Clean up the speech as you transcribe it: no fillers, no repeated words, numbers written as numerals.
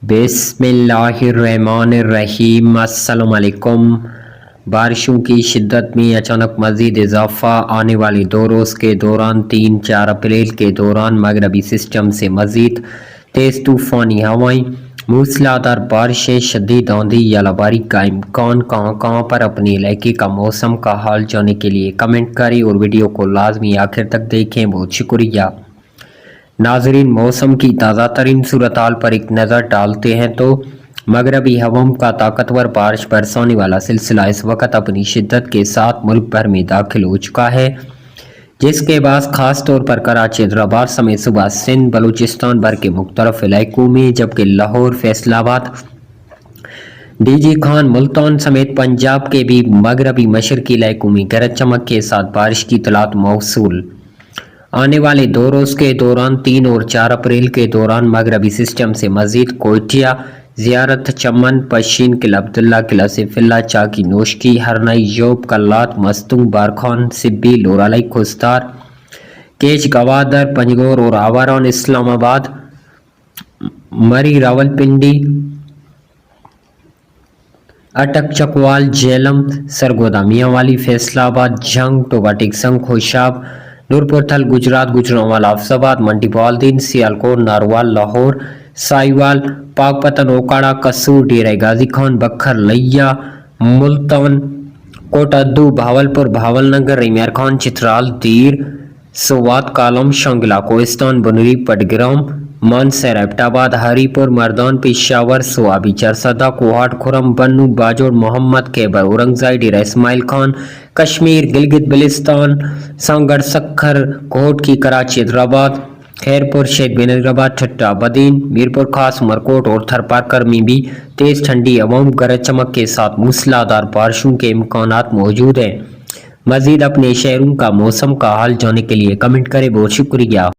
बिस्मिल्लाहिर्रहमानिर्रहीम। अस्सलाम वालेकुम। बारिशों की शिद्दत में अचानक मज़ीद इजाफा। आने वाले 2 रोज़ के दौरान 3-4 अप्रैल के दौरान मगरबी सिस्टम से मज़ीद तेज़ तूफ़ानी हवाएं, मूसलाधार बारिशें, शदीद आंधी या लबारी का इम्कान। कहाँ पर अपने इलाके का मौसम का हाल जानने के लिए कमेंट करें और वीडियो को लाजमी आखिर तक देखें। बहुत शुक्रिया। नाजरीन, मौसम की ताज़ा तरीन सूरत हाल पर एक नज़र डालते हैं तो मगरबी हवाओं का ताकतवर बारिश बरसाने वाला सिलसिला इस वक्त अपनी शिद्दत के साथ मुल्क भर में दाखिल हो चुका है, जिसके बाद खास तौर पर कराची, हैदराबाद समेत सुबह सिंध, बलूचिस्तान भर के मुख्तलिफ इलाकों में, जबकि लाहौर, फैसलाबाद, डीजी खान, मुल्तान समेत पंजाब के भी मगरबी मशरकी इलाकों में गरज चमक के साथ बारिश की इतलात मौसूल। आने वाले 2 रोज़ के दौरान 3 और 4 अप्रैल के दौरान मगरबी सिस्टम से मज़ीद कोयटिया, ज़ियारत, चमन, पश्चिन, किला अब्दुल्ला, किला सैफुल्लाह, चाकी, नोशकी, हरनई, योब, कल्लात, मस्तूंग, बारखान, सिब्बी, लोरालाई, खुस्तार, केच, गवादर, पंजगोर और आवारान, इस्लामाबाद, मरी, रावलपिंडी, अटक, चकवाल, झेलम, सरगोदा, मियांवाली, फैसलाबाद, जंग, टोबा, टिकसंग, खुशाब, नूरपुर थल, गुजरात, गुजरांवाला, अफजाबाद, मंडी बाल्दीन, सियालकोट, नारवाल, लाहौर, साहिवाल, पाकपतन, ओकाड़ा, कसूर, डेरा गाजी खान, बखर, लिया, मुल्तान, कोटद्दू, भावलपुर, भावलनगर, रिमियार खान, चित्राल, दीर, सोवात, कालम, शंगला, कोहिस्तान, बनूरी, पटग्राम, मानसर, एबटाबाद, हरीपुर, मर्दान, पेशावर, सोआबी, चरसदा, कोहाट, खुरम, बन्नू, बाजोड़, मोहम्मद, खैबर, औरंगज़ाई, डेरा इस्माइल खान, कश्मीर, गिलगित बल्तिस्तान, सांगड़, सक्खर, कोट की, कराची, हैदराबाद, खैरपुर, शहीद बेनज़ीराबाद, ठट्टा, बदीन, मीरपुर खास, उमरकोट और थरपारकर में भी तेज़ ठंडी हवाओं, गरज चमक के साथ मूसलाधार बारिशों के इम्कानात मौजूद हैं। मज़ीद अपने शहरों का मौसम का हाल जानने के लिए कमेंट करें। बहुत शुक्रिया।